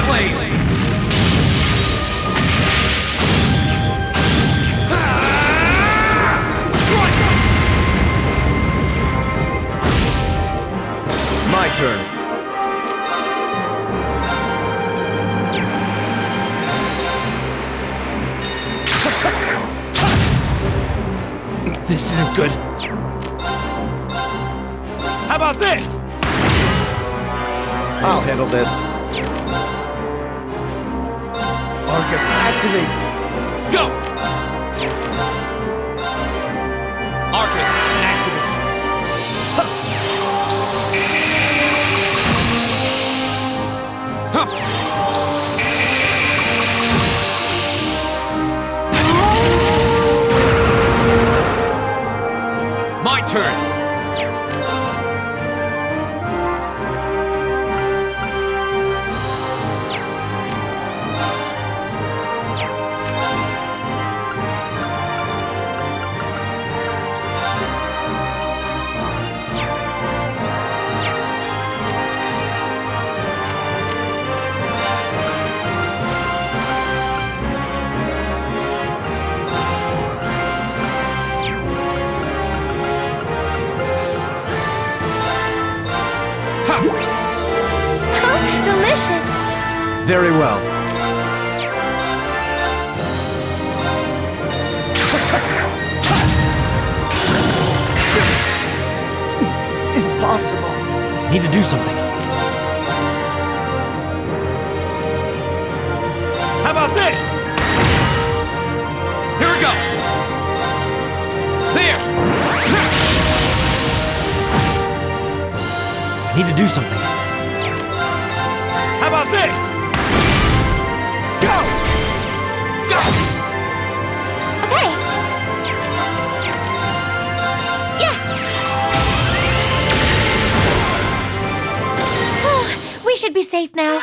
blade! Strike! My turn. This isn't good. How about this? I'll handle this. Arcus, activate! Go! Arcus, activate! Huh. My turn! Delicious! Very well. Impossible. Need to do something. How about this? Here we go! There! Need to do something. How about this? Go! Go! Okay. Yeah. Oh, we should be safe now.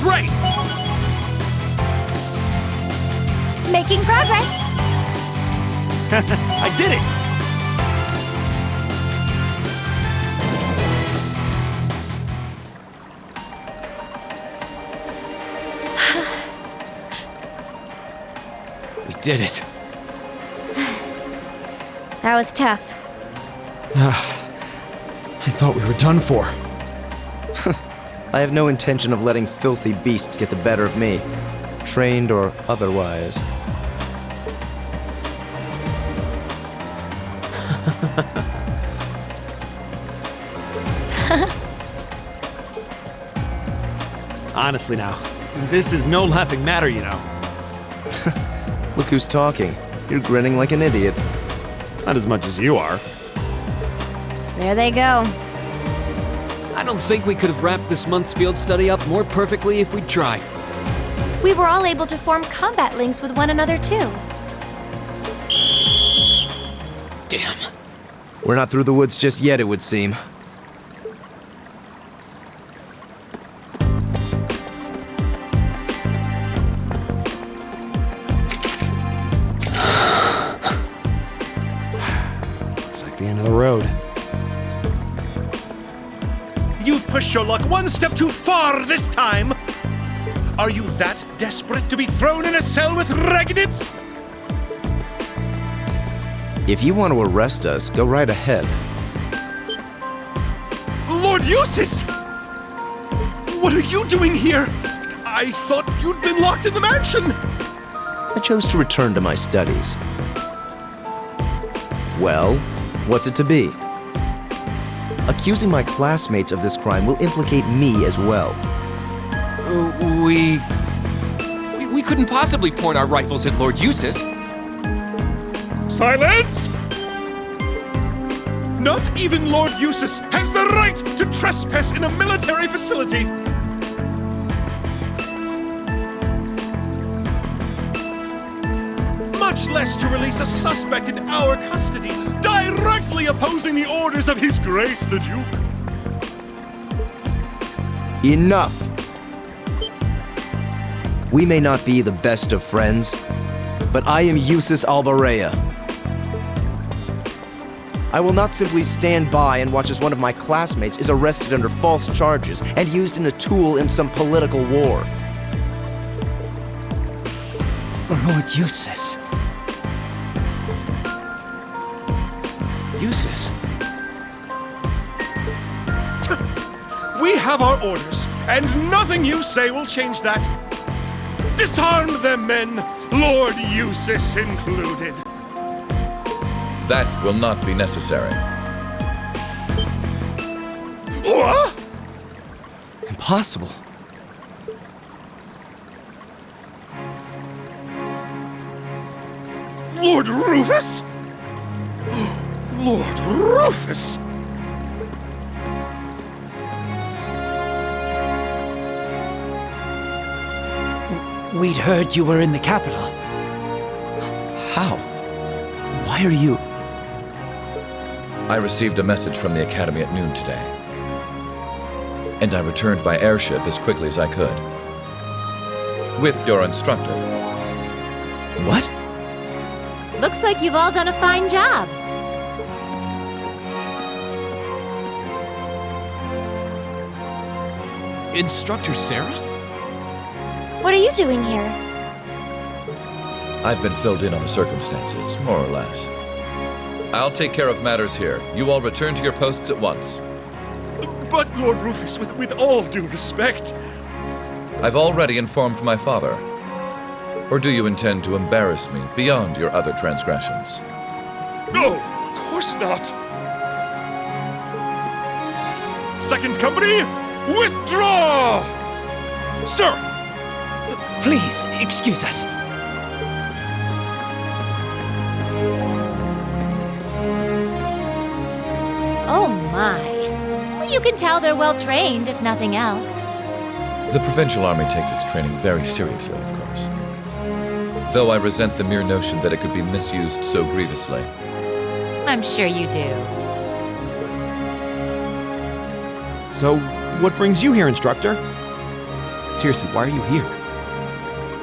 Great! Making progress. I did it! We did it. That was tough. I thought we were done for. I have no intention of letting filthy beasts get the better of me, trained or otherwise. Honestly now, this is no laughing matter, you know. Look who's talking. You're grinning like an idiot. Not as much as you are. There they go. I don't think we could have wrapped this month's field study up more perfectly if we'd tried. We were all able to form combat links with one another, too. Damn. We're not through the woods just yet, it would seem. It's like the end of the road. You've pushed your luck one step too far this time! Are you that desperate to be thrown in a cell with Ragnitz? If you want to arrest us, go right ahead. Lord Eustace! What are you doing here? I thought you'd been locked in the mansion! I chose to return to my studies. Well, what's it to be? Accusing my classmates of this crime will implicate me as well. We couldn't possibly point our rifles at Lord Eustace. Silence! Not even Lord Eustace has the right to trespass in a military facility! Much much less to release a suspect in our custody, directly opposing the orders of His Grace the Duke. Enough! We may not be the best of friends, but I am Eustace Albarea. I will not simply stand by and watch as one of my classmates is arrested under false charges and used as a tool in some political war. Lord Eustace. Eustace? We have our orders, and nothing you say will change that. Disarm them, men, Lord Eustace included. That will not be necessary. What? Impossible. Lord Rufus? Lord Rufus! We'd heard you were in the capital. How? Why are you... I received a message from the Academy at noon today. And I returned by airship as quickly as I could. With your instructor. What? Looks like you've all done a fine job. Instructor Sarah? What are you doing here? I've been filled in on the circumstances, more or less. I'll take care of matters here. You all return to your posts at once. But, Lord Rufus, with all due respect... I've already informed my father. Or do you intend to embarrass me beyond your other transgressions? No, of course not. Second company, withdraw! Sir! Please, excuse us. Oh my. Well, you can tell they're well trained, if nothing else. The Provincial Army takes its training very seriously, of course. Though I resent the mere notion that it could be misused so grievously. I'm sure you do. So, what brings you here, instructor? Seriously, why are you here?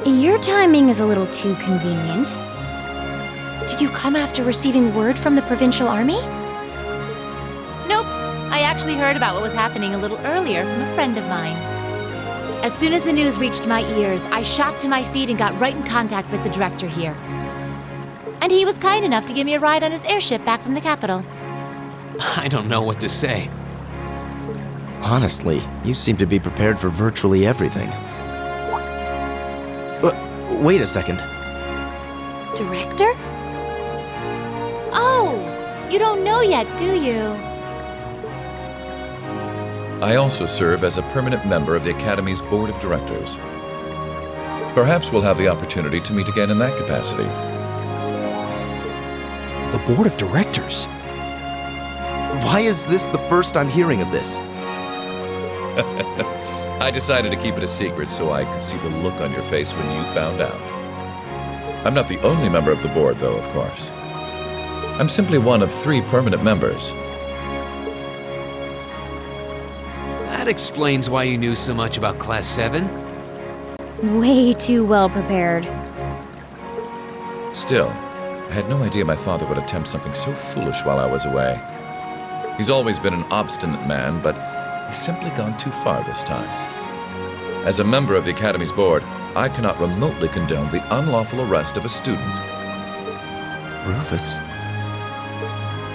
Your timing is a little too convenient. Did you come after receiving word from the Provincial Army? Nope. I actually heard about what was happening a little earlier from a friend of mine. As soon as the news reached my ears, I shot to my feet and got right in contact with the director here. And he was kind enough to give me a ride on his airship back from the capital. I don't know what to say. Honestly, you seem to be prepared for virtually everything. Wait a second. Director? Oh, you don't know yet, do you? I also serve as a permanent member of the Academy's Board of Directors. Perhaps we'll have the opportunity to meet again in that capacity. The board of directors? Why is this the first I'm hearing of this? I decided to keep it a secret so I could see the look on your face when you found out. I'm not the only member of the board, though, of course. I'm simply one of 3 permanent members. That explains why you knew so much about Class 7. Way too well prepared. Still, I had no idea my father would attempt something so foolish while I was away. He's always been an obstinate man, but he's simply gone too far this time. As a member of the Academy's board, I cannot remotely condone the unlawful arrest of a student. Rufus?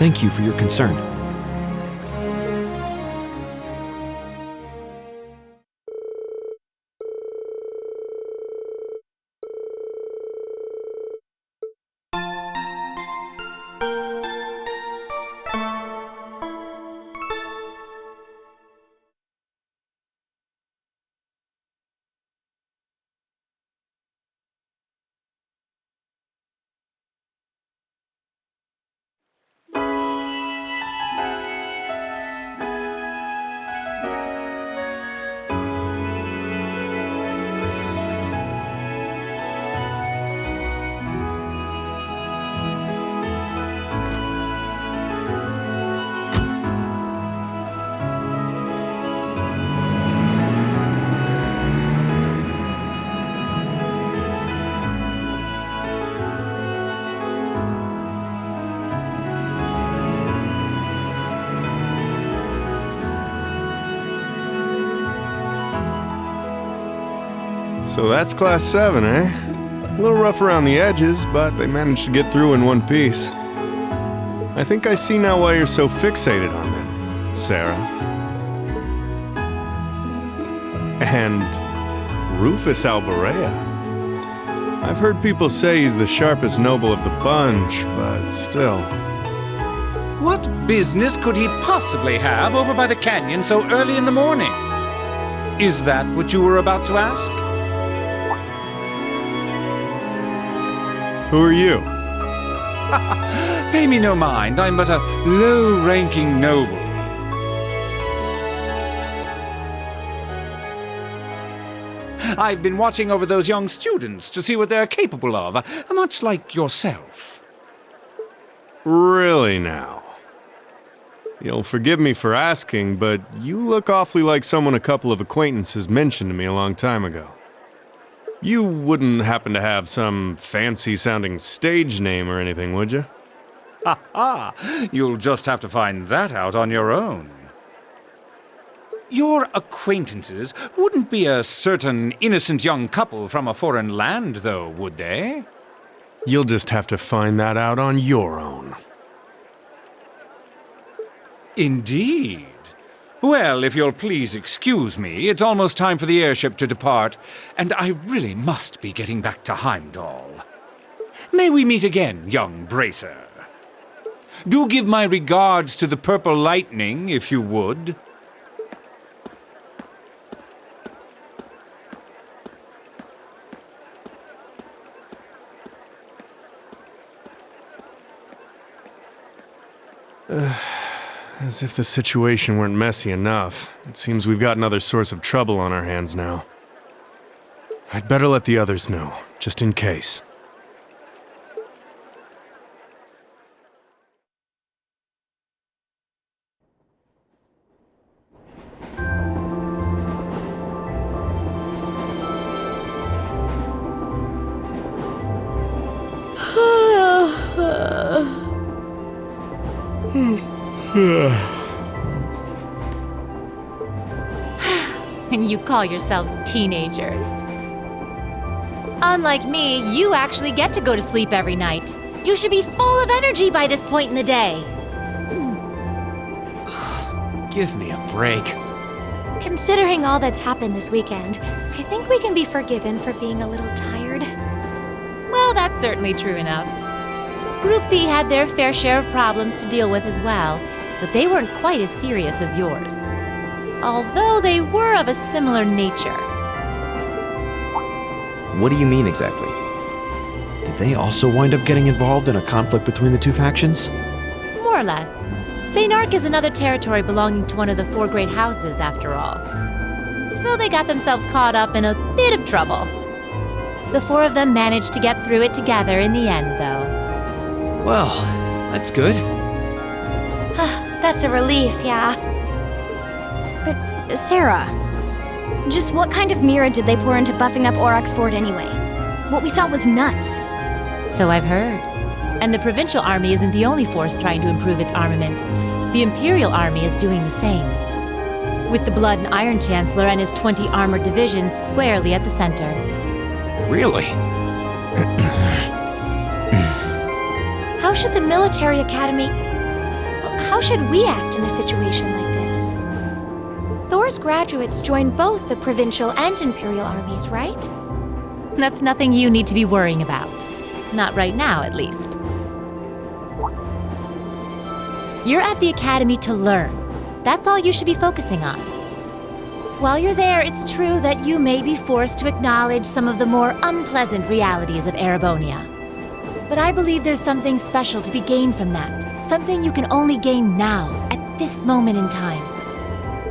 Thank you for your concern. So that's Class 7, eh? A little rough around the edges, but they managed to get through in one piece. I think I see now why you're so fixated on them, Sarah. And Rufus Alborea. I've heard people say he's the sharpest noble of the bunch, but still. What business could he possibly have over by the canyon so early in the morning? Is that what you were about to ask? Who are you? Pay me no mind, I'm but a low-ranking noble. I've been watching over those young students to see what they're capable of, much like yourself. Really now? You'll forgive me for asking, but you look awfully like someone a couple of acquaintances mentioned to me a long time ago. You wouldn't happen to have some fancy-sounding stage name or anything, would you? Ha ha! You'll just have to find that out on your own. Your acquaintances wouldn't be a certain innocent young couple from a foreign land, though, would they? You'll just have to find that out on your own. Indeed. Well, if you'll please excuse me, it's almost time for the airship to depart, and I really must be getting back to Heimdall. May we meet again, young Bracer. Do give my regards to the Purple Lightning, if you would. As if the situation weren't messy enough, it seems we've got another source of trouble on our hands now. I'd better let the others know, just in case. And you call yourselves teenagers. Unlike me, you actually get to go to sleep every night. You should be full of energy by this point in the day. Give me a break. Considering all that's happened this weekend, I think we can be forgiven for being a little tired. Well, that's certainly true enough. Group B had their fair share of problems to deal with as well, but they weren't quite as serious as yours. Although they were of a similar nature. What do you mean exactly? Did they also wind up getting involved in a conflict between the two factions? More or less. St. Ark is another territory belonging to one of the four great houses, after all. So they got themselves caught up in a bit of trouble. The four of them managed to get through it together in the end, though. Well, that's good. That's a relief, yeah. But, Sarah, just what kind of mirror did they pour into buffing up Aurochs Fort anyway? What we saw was nuts. So I've heard. And the Provincial Army isn't the only force trying to improve its armaments. The Imperial Army is doing the same. With the Blood and Iron Chancellor and his 20 armored divisions squarely at the center. Really? How should the military academy... How should we act in a situation like this? Thor's graduates join both the Provincial and Imperial armies, right? That's nothing you need to be worrying about. Not right now, at least. You're at the academy to learn. That's all you should be focusing on. While you're there, it's true that you may be forced to acknowledge some of the more unpleasant realities of Erebonia. But I believe there's something special to be gained from that. Something you can only gain now, at this moment in time.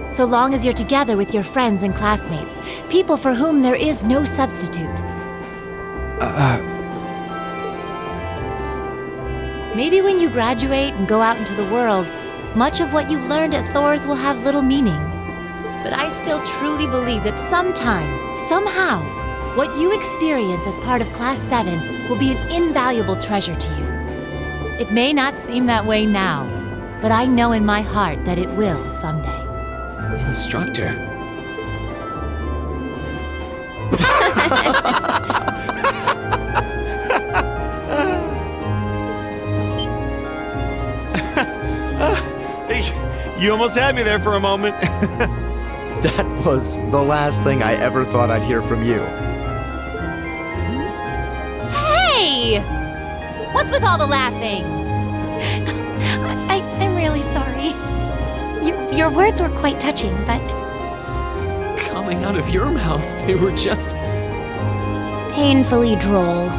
So long as you're together with your friends and classmates, people for whom there is no substitute. Maybe when you graduate and go out into the world, much of what you've learned at Thor's will have little meaning. But I still truly believe that sometime, somehow, what you experience as part of Class 7 will be an invaluable treasure to you. It may not seem that way now, but I know in my heart that it will someday. Instructor. You almost had me there for a moment. That was the last thing I ever thought I'd hear from you. Hey! What's with all the laughing? I'm really sorry. Your words were quite touching, but Coming out of your mouth, they were just... Painfully droll.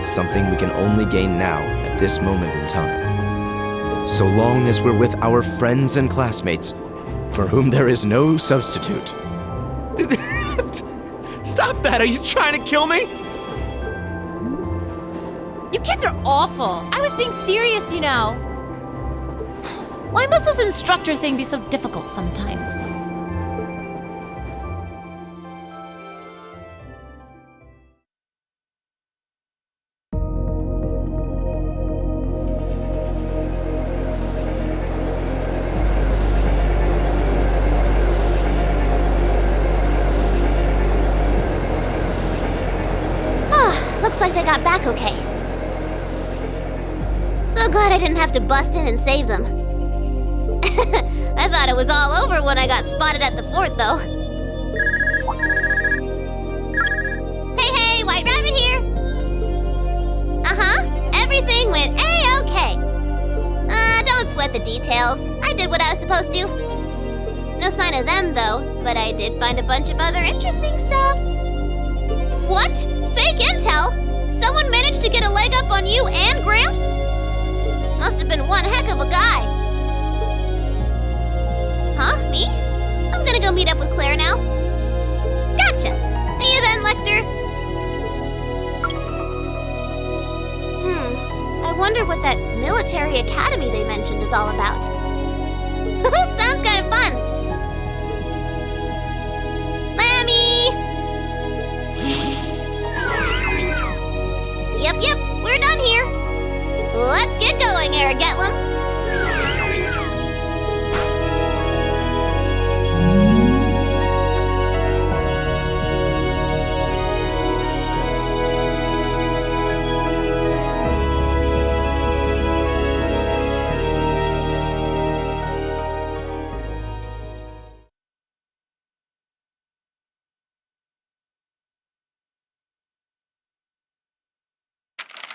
Something we can only gain now at this moment in time. So long as we're with our friends and classmates, for whom there is no substitute. Stop that! Are you trying to kill me? You kids are awful. I was being serious, you know. Why must this instructor thing be so difficult sometimes? Looks like they got back okay. So glad I didn't have to bust in and save them. I thought it was all over when I got spotted at the fort, though. Hey, White Rabbit here! Uh-huh, everything went A-okay. Don't sweat the details. I did what I was supposed to. No sign of them, though, but I did find a bunch of other interesting stuff. What? Fake intel? Someone managed to get a leg up on you and Gramps? Must have been one heck of a guy. Huh? Me? I'm gonna go meet up with Claire now. Gotcha. See you then, Lecter. I wonder what that military academy they mentioned is all about. Sounds kind of fun. Yep, we're done here. Let's get going, Eric Getlum.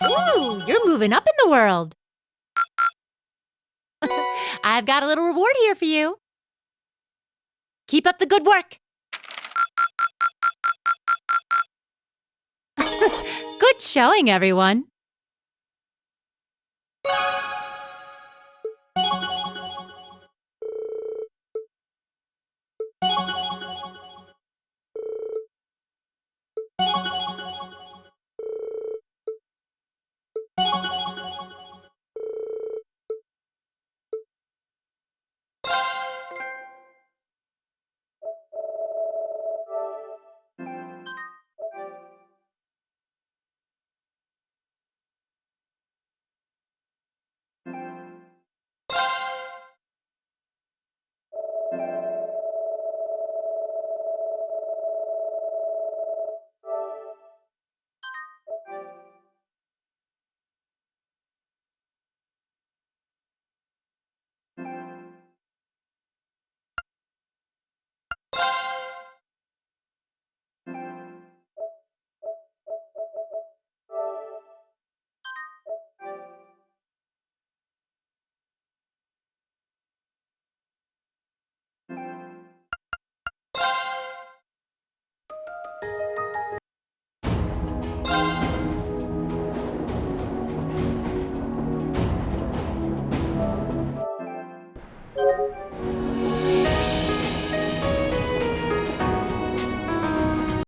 Ooh, you're moving up in the world. I've got a little reward here for you. Keep up the good work. Good showing, everyone.